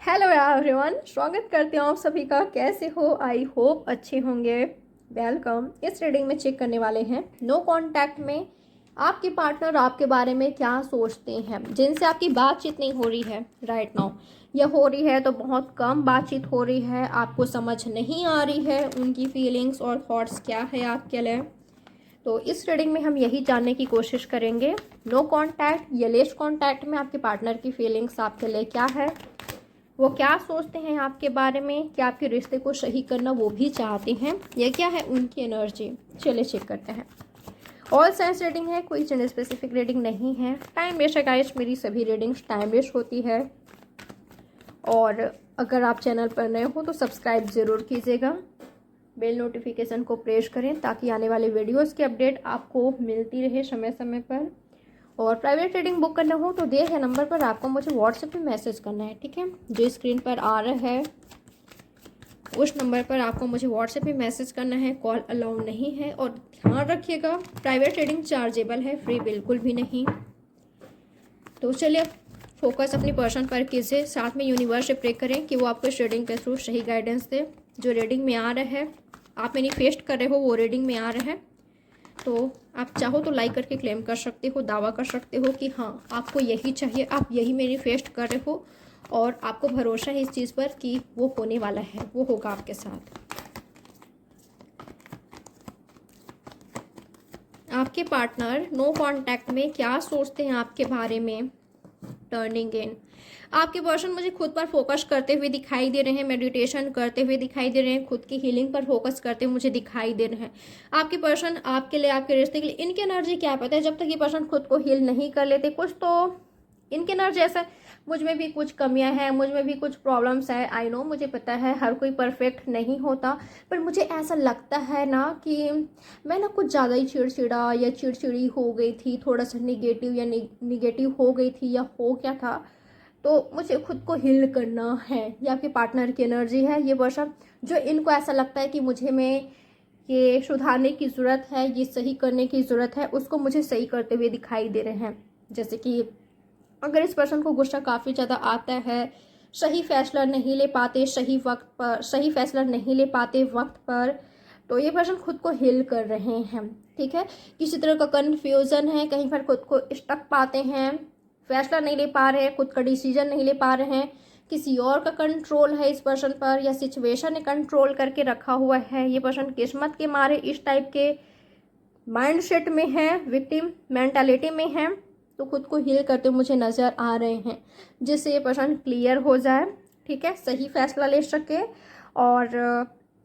Hello everyone, स्वागत करते हो आप सभी का। कैसे हो? आई होप अच्छे होंगे। वेलकम। इस रीडिंग में चेक करने वाले हैं नो कांटेक्ट में आपके पार्टनर आपके बारे में क्या सोचते हैं, जिनसे आपकी बातचीत नहीं हो रही है राइट नाउ, या हो रही है तो बहुत कम बातचीत हो रही है, आपको समझ नहीं आ रही है उनकी फीलिंग्स और थॉट्स क्या है आपके लिए। तो इस रीडिंग में हम यही जानने की कोशिश करेंगे नो कांटेक्ट या लेस कांटेक्ट में आपके पार्टनर की फीलिंग्स आपके लिए क्या है, वो क्या सोचते हैं आपके बारे में, क्या आपके रिश्ते को सही करना वो भी चाहते हैं, या क्या है उनकी एनर्जी। चलिए चेक करते हैं। ऑल साइंस रीडिंग है, कोई जेंडर स्पेसिफिक रीडिंग नहीं है। टाइम वेस्ट है गाइस, मेरी सभी रीडिंग्स टाइम वेस्ट होती है। और अगर आप चैनल पर नए हो तो सब्सक्राइब ज़रूर कीजिएगा, बेल नोटिफिकेशन को प्रेस करें ताकि आने वाले वीडियोज़ की अपडेट आपको मिलती रहे समय समय पर। और प्राइवेट रीडिंग बुक करना हो तो दिए गए नंबर पर आपको मुझे व्हाट्सएप पे मैसेज करना है, ठीक है। जो स्क्रीन पर आ रहा है उस नंबर पर आपको मुझे व्हाट्सएप पे मैसेज करना है। कॉल अलाउ नहीं है। और ध्यान रखिएगा, प्राइवेट रीडिंग चार्जेबल है, फ्री बिल्कुल भी नहीं। तो चलिए फोकस अपनी पर्सन पर कीजिए, साथ में यूनिवर्स से प्रे करें कि वो आपको इस रीडिंग के थ्रू सही गाइडेंस दे। जो रीडिंग में आ रहा है, आप मैनिफेस्ट कर रहे हो वो रीडिंग में आ रहा है, तो आप चाहो तो लाइक करके क्लेम कर सकते हो, दावा कर सकते हो कि हाँ आपको यही चाहिए, आप यही मैनिफेस्ट कर रहे हो और आपको भरोसा है इस चीज़ पर कि वो होने वाला है, वो होगा आपके साथ। आपके पार्टनर नो कांटेक्ट में क्या सोचते हैं आपके बारे में। टर्निंग इन, आपके पर्सन मुझे खुद पर फोकस करते हुए दिखाई दे रहे हैं, मेडिटेशन करते हुए दिखाई दे रहे हैं, खुद की हीलिंग पर फोकस करते हुए मुझे दिखाई दे रहे हैं। आपके पर्सन आपके लिए, आपके रिश्ते के लिए, इनकी एनर्जी क्या पता है, जब तक ये पर्सन खुद को हील नहीं कर लेते, कुछ तो इनकी एनर्जी ऐसा, मुझ में भी कुछ कमियां हैं, मुझ में भी कुछ प्रॉब्लम्स है। आई नो, मुझे पता है हर कोई परफेक्ट नहीं होता, पर मुझे ऐसा लगता है ना कि मैं ना कुछ ज़्यादा ही चिड़चिड़ा या चिड़चिड़ी हो गई थी, थोड़ा सा निगेटिव या निगेटिव हो गई थी या हो क्या था, तो मुझे खुद को हील करना है। ये आपके पार्टनर की एनर्जी है। ये पर्सन जो इनको ऐसा लगता है कि मुझे में ये सुधारने की ज़रूरत है, ये सही करने की ज़रूरत है, उसको मुझे सही करते हुए दिखाई दे रहे हैं। जैसे कि अगर इस पर्सन को गुस्सा काफ़ी ज़्यादा आता है, सही फैसला नहीं ले पाते सही वक्त पर, सही फैसला नहीं ले पाते वक्त पर, तो ये पर्सन खुद को हील कर रहे हैं, ठीक है। किसी तरह का कन्फ्यूज़न है, कहीं पर खुद को स्टक पाते हैं, फैसला नहीं ले पा रहे हैं, खुद का डिसीजन नहीं ले पा रहे हैं, किसी और का कंट्रोल है इस पर्सन पर, या सिचुएशन ने कंट्रोल करके रखा हुआ है। ये पर्सन किस्मत के मारे इस टाइप के माइंडसेट में है, विक्टिम मेंटालिटी में है, तो खुद को हील करते मुझे नज़र आ रहे हैं, जिससे ये पर्सन क्लियर हो जाए, ठीक है, सही फैसला ले सके और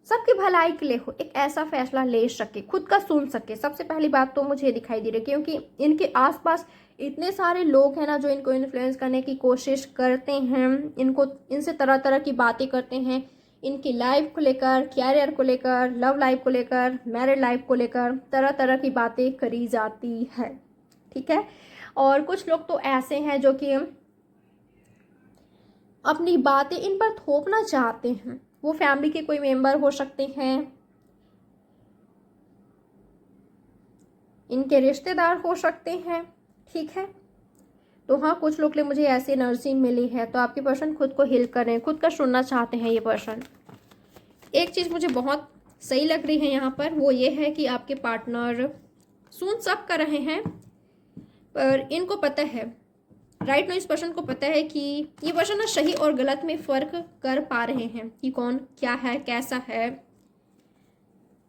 सबकी भलाई के लिए हो, एक ऐसा फैसला ले सके, खुद का सुन सके। सबसे पहली बात तो मुझे दिखाई दे रही है, क्योंकि इनके आसपास इतने सारे लोग हैं ना जो इनको इन्फ्लुएंस करने की कोशिश करते हैं, इनको इनसे तरह तरह की बातें करते हैं, इनकी लाइफ को लेकर, कैरियर को लेकर, लव लाइफ को लेकर, मैरिड लाइफ को लेकर तरह तरह की बातें करी जाती है, ठीक है। और कुछ लोग तो ऐसे हैं जो कि अपनी बातें इन पर थोपना चाहते हैं। वो फैमिली के कोई मेंबर हो सकते हैं, इनके रिश्तेदार हो सकते हैं, ठीक है। तो हाँ, कुछ लोग के लिए मुझे ऐसी एनर्जी मिली है। तो आपके पर्सन खुद को हील कर रहे हैं, खुद का सुनना चाहते हैं ये पर्सन। एक चीज़ मुझे बहुत सही लग रही है यहाँ पर, वो ये है कि आपके पार्टनर सुन सब कर रहे हैं, पर इनको पता है राइट नाउ, इस पर्सन को पता है कि ये पर्सन ना सही और गलत में फ़र्क कर पा रहे हैं कि कौन क्या है, कैसा है।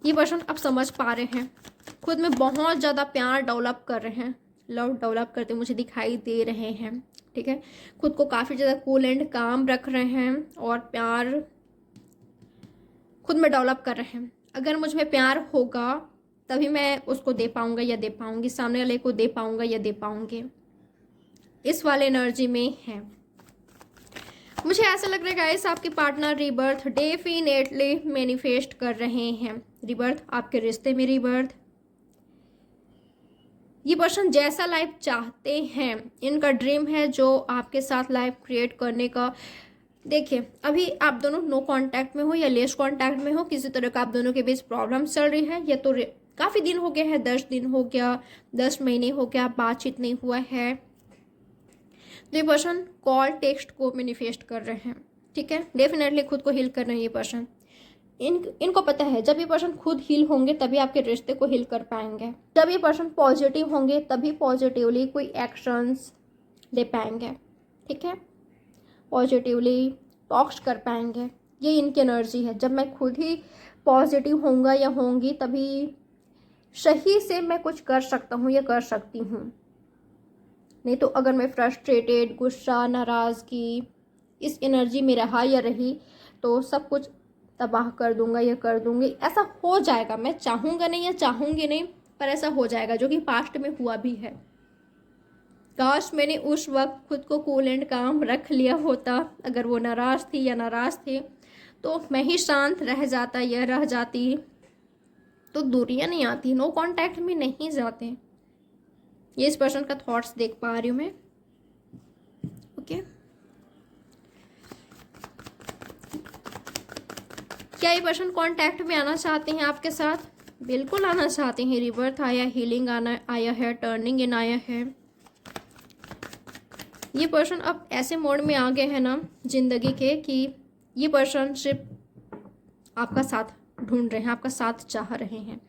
ये पर्सन अब समझ पा रहे हैं, खुद में बहुत ज़्यादा प्यार डेवलप कर रहे हैं, लव डेवलप करते मुझे दिखाई दे रहे हैं, ठीक है। खुद को काफ़ी ज़्यादा कूल एंड काम रख रहे हैं और प्यार खुद में डेवलप कर रहे हैं। अगर मुझ में प्यार होगा तभी मैं उसको दे पाऊंगा या दे पाऊंगी, सामने वाले को दे पाऊंगा या दे पाऊंगी, इस वाले एनर्जी में है। मुझे ऐसा लग रहा है गाइस, आपके पार्टनर रीबर्थ डेफिनेटली मैनिफेस्ट कर रहे हैं। रीबर्थ, आपके रिश्ते में रीबर्थ। ये पर्सन जैसा लाइफ चाहते हैं, इनका ड्रीम है जो आपके साथ लाइफ क्रिएट करने का। देखिए, अभी आप दोनों नो कांटेक्ट में हो या लेस कांटेक्ट में हो, किसी तरह का आप दोनों के बीच प्रॉब्लम चल रही है, या तो काफ़ी दिन हो गया है, 10 दिन हो गया, 10 महीने हो गया, बातचीत नहीं हुआ है। तो ये पर्सन कॉल टेक्स्ट को मैनिफेस्ट कर रहे हैं, ठीक है, डेफिनेटली खुद को हील कर रहे हैं ये पर्सन। इनको पता है जब ये पर्सन खुद हील होंगे तभी आपके रिश्ते को हील कर पाएंगे। जब ये पर्सन पॉजिटिव होंगे तभी पॉजिटिवली कोई एक्शंस ले पाएंगे। ठीक है, पॉजिटिवली टॉक्स कर पाएंगे, ये इनकी एनर्जी है। जब मैं खुद ही पॉजिटिव होऊंगा या होंगी तभी सही से मैं कुछ कर सकता हूँ या कर सकती हूँ। नहीं तो अगर मैं फ्रस्ट्रेटेड, गुस्सा, नाराज़गी इस एनर्जी में रहा या रही तो सब कुछ तबाह कर दूंगा या कर दूंगी। ऐसा हो जाएगा, मैं चाहूँगा नहीं या चाहूँगी नहीं, पर ऐसा हो जाएगा, जो कि पास्ट में हुआ भी है। काश मैंने उस वक्त खुद को कूल एंड काम रख लिया होता। अगर वो नाराज़ थी या नाराज़ थे तो मैं ही शांत रह जाता या रह जाती तो दूरियां नहीं आती, नो कांटेक्ट में नहीं जाते। ये इस पर्सन का थॉट्स देख पा रही हूँ मैं। ओके, क्या ये पर्सन कांटेक्ट में आना चाहते हैं आपके साथ? बिल्कुल आना चाहते हैं। रिबर्थ आया, हीलिंग आया है, टर्निंग इन आया है। ये पर्सन अब ऐसे मोड में आ गए हैं ना जिंदगी के कि ये पर्सन सिर्फ आपका साथ ढूंढ रहे हैं, आपका साथ चाह रहे हैं,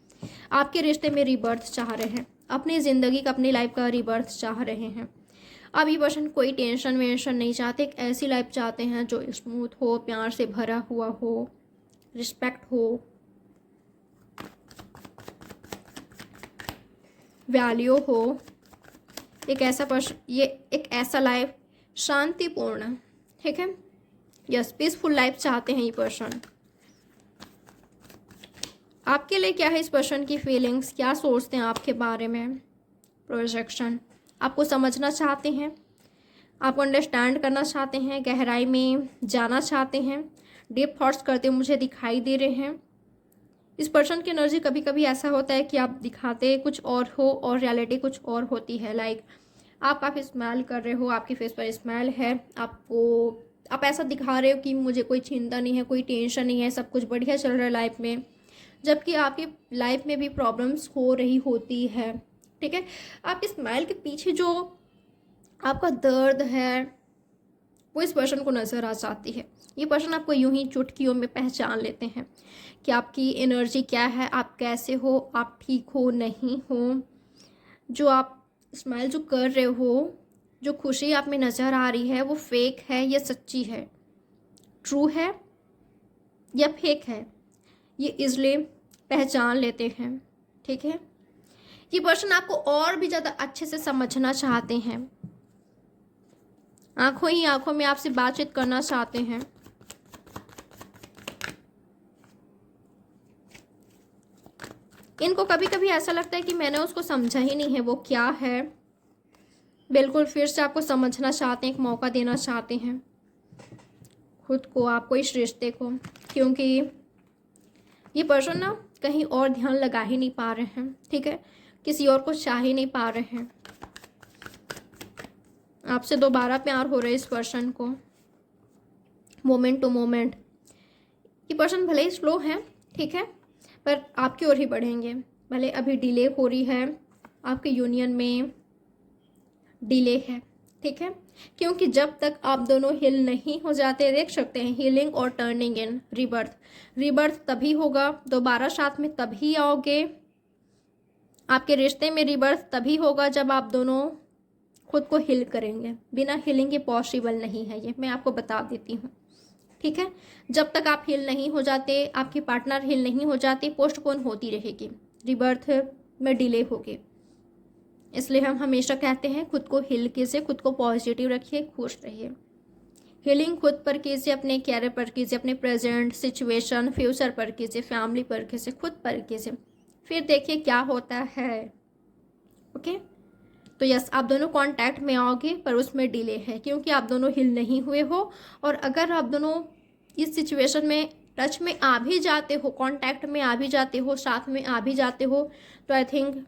आपके रिश्ते में रिबर्थ चाह रहे हैं, अपनी ज़िंदगी का, अपनी लाइफ का रिबर्थ चाह रहे हैं। अब ये पर्सन कोई टेंशन वेंशन नहीं चाहते, एक ऐसी लाइफ चाहते हैं जो स्मूथ हो, प्यार से भरा हुआ हो, रिस्पेक्ट हो, वैल्यू हो। एक ऐसा पर्सन, ये एक ऐसा लाइफ शांतिपूर्ण, ठीक है, यस, पीसफुल लाइफ चाहते हैं ये पर्सन। आपके लिए क्या है इस पर्सन की फीलिंग्स, क्या सोचते हैं आपके बारे में? प्रोजेक्शन, आपको समझना चाहते हैं, आपको अंडरस्टैंड करना चाहते हैं, गहराई में जाना चाहते हैं, डीप थॉट्स करते मुझे दिखाई दे रहे हैं। इस पर्सन की एनर्जी कभी कभी ऐसा होता है कि आप दिखाते कुछ और हो और रियलिटी कुछ और होती है। लाइक आप काफ़ी स्माइल कर रहे हो, आपके फेस पर स्माइल है, आप ऐसा दिखा रहे हो कि मुझे कोई चिंता नहीं है, कोई टेंशन नहीं है, सब कुछ बढ़िया चल रहा है लाइफ में, जबकि आपकी लाइफ में भी प्रॉब्लम्स हो रही होती है। ठीक है, आपकी स्माइल के पीछे जो आपका दर्द है वो इस पर्सन को नज़र आ जाती है। ये पर्सन आपको यूं ही चुटकियों में पहचान लेते हैं कि आपकी एनर्जी क्या है, आप कैसे हो, आप ठीक हो नहीं हो, जो आप स्माइल जो कर रहे हो, जो खुशी आप में नज़र आ रही है वो फेक है या सच्ची है, ट्रू है या फेक है, ये इसलिए पहचान लेते हैं। ठीक है, ये पर्सन आपको और भी ज़्यादा अच्छे से समझना चाहते हैं, आंखों ही आंखों में आपसे बातचीत करना चाहते हैं। इनको कभी कभी ऐसा लगता है कि मैंने उसको समझा ही नहीं है, वो क्या है। बिल्कुल फिर से आपको समझना चाहते हैं, एक मौका देना चाहते हैं खुद को, आपको, इस रिश्ते को, क्योंकि ये पर्सन ना कहीं और ध्यान लगा ही नहीं पा रहे हैं। ठीक है, किसी और को चाह ही नहीं पा रहे हैं। आपसे दोबारा प्यार हो रहा है इस पर्सन को, मोमेंट टू मोमेंट। ये पर्सन भले ही स्लो है, ठीक है, पर आपकी ओर ही बढ़ेंगे। भले अभी डिले हो रही है, आपके यूनियन में डिले है, ठीक है, क्योंकि जब तक आप दोनों हिल नहीं हो जाते, देख सकते हैं हीलिंग और टर्निंग इन, रिबर्थ तभी होगा, दोबारा साथ में तभी आओगे। आपके रिश्ते में रिबर्थ तभी होगा जब आप दोनों खुद को हील करेंगे। बिना हीलिंग के पॉसिबल नहीं है, ये मैं आपको बता देती हूँ। ठीक है, जब तक आप हील नहीं हो जाते, आपकी पार्टनर हील नहीं हो जाती, पोस्टपोन होती रहेगी, रिबर्थ में डिले होगी। इसलिए हम हमेशा कहते हैं खुद को हील कीजिए, खुद को पॉजिटिव रखिए, खुश रहिए। हीलिंग खुद पर कीजिए, अपने कैरियर पर कीजिए, अपने प्रेजेंट सिचुएशन, फ्यूचर पर कीजिए, फैमिली पर कीजिए, खुद पर कीजिए, फिर देखिए क्या होता है। ओके, तो यस, आप दोनों कांटेक्ट में आओगे, पर उसमें डिले है क्योंकि आप दोनों हिल नहीं हुए हो। और अगर आप दोनों इस सिचुएशन में टच में आ भी जाते हो, कांटेक्ट में आ भी जाते हो, साथ में आ भी जाते हो, तो आई थिंक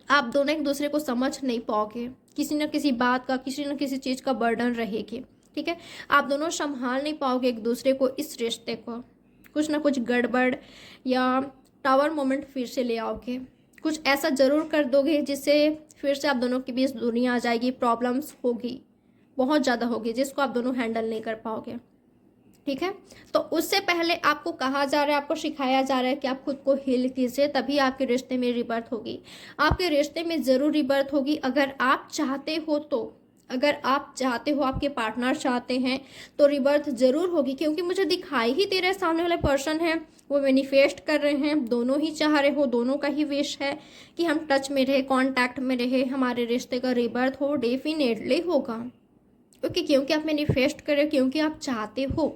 आप दोनों एक दूसरे को समझ नहीं पाओगे। किसी न किसी बात का, किसी न किसी चीज़ का बर्डन रहेगी। ठीक है, आप दोनों संभाल नहीं पाओगे एक दूसरे को, इस रिश्ते को। कुछ ना कुछ गड़बड़ या टावर मोमेंट फिर से ले आओगे, कुछ ऐसा ज़रूर कर दोगे जिससे फिर से आप दोनों के बीच दुनिया आ जाएगी, प्रॉब्लम्स होगी, बहुत ज़्यादा होगी, जिसको आप दोनों हैंडल नहीं कर पाओगे। ठीक है। तो उससे पहले आपको कहा जा रहा है, आपको सिखाया जा रहा है कि आप खुद को हील कीजिए, तभी आपके रिश्ते में रिबर्थ होगी। आपके रिश्ते में ज़रूर रिबर्थ होगी अगर आप चाहते हो तो। अगर आप चाहते हो, आपके पार्टनर चाहते हैं तो रिबर्थ ज़रूर होगी, क्योंकि मुझे दिखाई ही दे रहा है सामने वाले पर्सन है वो मैनिफेस्ट कर रहे हैं, दोनों ही चाह रहे हो, दोनों का ही विश है कि हम टच में रहे, कांटेक्ट में रहे, हमारे रिश्ते का रिबर्थ हो, डेफिनेटली होगा। ओके, क्योंकि आप मैनिफेस्ट कर रहे हो, क्योंकि आप चाहते हो।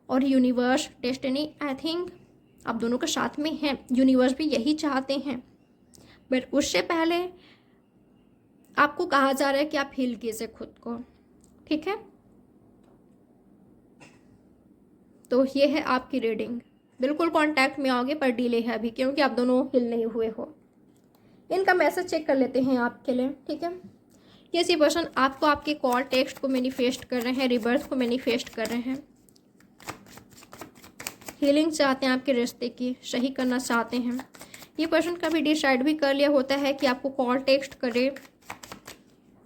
और यूनिवर्स, डेस्टिनी, आई थिंक आप दोनों के साथ में हैं, यूनिवर्स भी यही चाहते हैं। बट उससे पहले आपको कहा जा रहा है कि आप हील कीजिए खुद को, ठीक है। तो ये है आपकी रीडिंग। बिल्कुल कांटेक्ट में आओगे, पर डिले है अभी, क्योंकि आप दोनों हील नहीं हुए हो। इनका मैसेज चेक कर लेते हैं आपके लिए, ठीक है। ये सी पर्सन आपको आपके कॉल टेक्स्ट को मैनिफेस्ट कर रहे हैं, रिबर्थ को मैनिफेस्ट कर रहे हैं, हीलिंग चाहते हैं, आपके रिश्ते की सही करना चाहते हैं। ये पर्सन कभी डिसाइड भी कर लिया होता है कि आपको कॉल टेक्स्ट करे,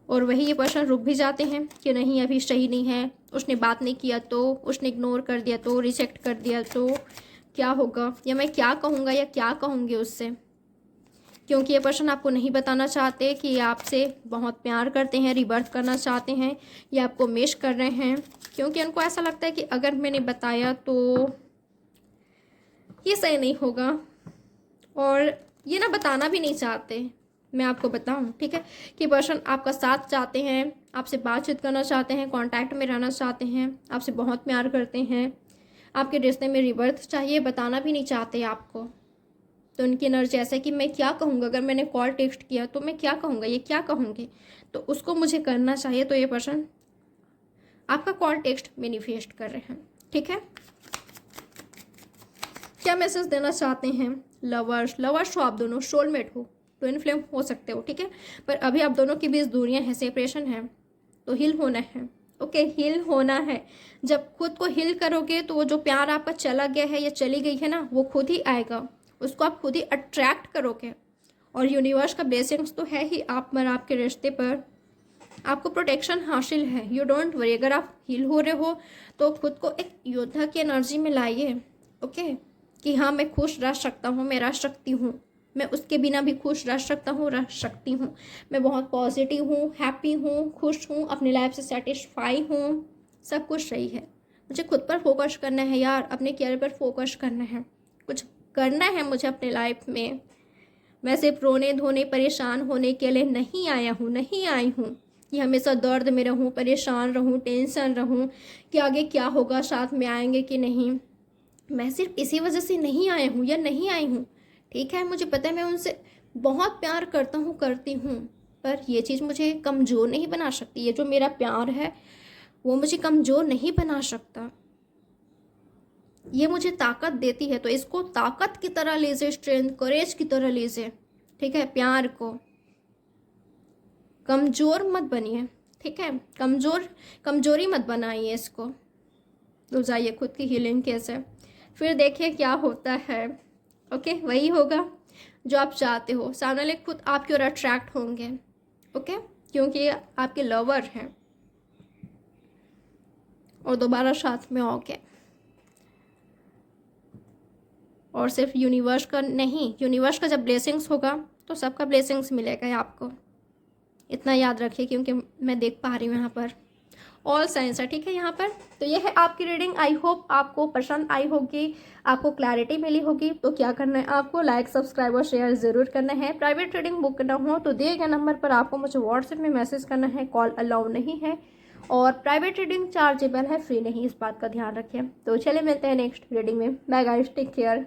और वही ये पर्सन रुक भी जाते हैं कि नहीं अभी सही नहीं है, उसने बात नहीं किया तो, उसने इग्नोर कर दिया तो, रिजेक्ट कर दिया तो क्या होगा, या मैं क्या कहूँगा या क्या कहूँगी उससे। क्योंकि ये पर्सन आपको नहीं बताना चाहते कि ये आपसे बहुत प्यार करते हैं, रिबर्थ करना चाहते हैं, या आपको मिस कर रहे हैं, क्योंकि उनको ऐसा लगता है कि अगर मैंने बताया तो ये सही नहीं होगा, और ये ना बताना भी नहीं चाहते। मैं आपको बताऊं, ठीक है, कि पर्सन आपका साथ चाहते हैं, आपसे बातचीत करना चाहते हैं, कांटेक्ट में रहना चाहते हैं, आपसे बहुत प्यार करते हैं, आपके रिश्ते में रिबर्थ चाहिए, बताना भी नहीं चाहते आपको। तो उनकी एनर्जी ऐसा है कि मैं क्या कहूँगा, अगर मैंने कॉल टेक्स्ट किया तो मैं क्या कहूँगा, ये क्या कहूँगी, तो उसको मुझे करना चाहिए। तो ये पर्सन आपका कॉल टेक्स्ट मैनिफेस्ट कर रहे हैं, ठीक है। क्या मैसेज देना चाहते हैं? लवर्स हो आप दोनों, सोलमेट हो, ट्विन फ्लेम हो सकते हो, ठीक है। पर अभी आप दोनों के बीच दूरियां हैं, सेपरेशन है, तो हील होना है। ओके, हील होना है। जब खुद को हील करोगे तो वो जो प्यार आपका चला गया है या चली गई है ना, वो खुद ही आएगा, उसको आप खुद ही अट्रैक्ट करोगे। और यूनिवर्स का ब्लेसिंग्स तो है ही आप पर, आपके रिश्ते पर आपको प्रोटेक्शन हासिल है। यू डोंट वरी, अगर आप हील हो रहे हो तो खुद को एक योद्धा की एनर्जी में लाइए, ओके, कि हाँ मैं खुश रह सकता हूँ, मैं रह सकती हूँ, मैं उसके बिना भी खुश रह सकता हूँ, रह सकती हूँ, मैं बहुत पॉजिटिव हूँ, हैप्पी हूँ, खुश हूँ, अपनी लाइफ से सेटिस्फाई हूँ, सब कुछ सही है। मुझे खुद पर फोकस करना है यार, अपने कैरियर पर फोकस करना है, कुछ करना है मुझे अपने लाइफ में। मैं सिर्फ रोने धोने परेशान होने के लिए नहीं आया हूँ, नहीं आई हूँ कि हमेशा दर्द में रहूँ, परेशान रहूँ, टेंशन रहूँ कि आगे क्या होगा, साथ में आएंगे कि नहीं। मैं सिर्फ इसी वजह से नहीं आया हूँ या नहीं आई हूँ, ठीक है। मुझे पता है मैं उनसे बहुत प्यार करता हूँ, करती हूँ, पर ये चीज़ मुझे कमज़ोर नहीं बना सकती। ये जो मेरा प्यार है वो मुझे कमज़ोर नहीं बना सकता, ये मुझे ताकत देती है। तो इसको ताकत की तरह लीजिए, स्ट्रेंथ, करेज की तरह लीजिए, ठीक है। प्यार को कमज़ोर मत बनिए, ठीक है, कमज़ोरी मत बनाइए इसको। तो जाइए खुद की हीलिंग कैसे, फिर देखिए क्या होता है। ओके, वही होगा जो आप चाहते हो, सामने वाले खुद आपकी ओर अट्रैक्ट होंगे, ओके, क्योंकि ये आपके लवर हैं और दोबारा साथ में आओगे। और सिर्फ यूनिवर्स का नहीं, यूनिवर्स का जब ब्लेसिंग्स होगा तो सबका ब्लेसिंग्स मिलेगा आपको, इतना याद रखिए, क्योंकि मैं देख पा रही हूँ यहाँ पर ऑल साइंस है, ठीक है यहाँ पर। तो ये है आपकी रीडिंग। आई होप आपको पसंद आई होगी, आपको क्लैरिटी मिली होगी। तो क्या करना है आपको, लाइक, सब्सक्राइब और शेयर ज़रूर करना है। प्राइवेट रीडिंग बुक करना हो तो दिए गए नंबर पर आपको मुझे व्हाट्सएप में मैसेज करना है, कॉल अलाउ नहीं है, और प्राइवेट रीडिंग चार्जेबल है, फ्री नहीं, इस बात का ध्यान रखें। तो चलिए मिलते हैं नेक्स्ट रीडिंग में। Bye guys, take care.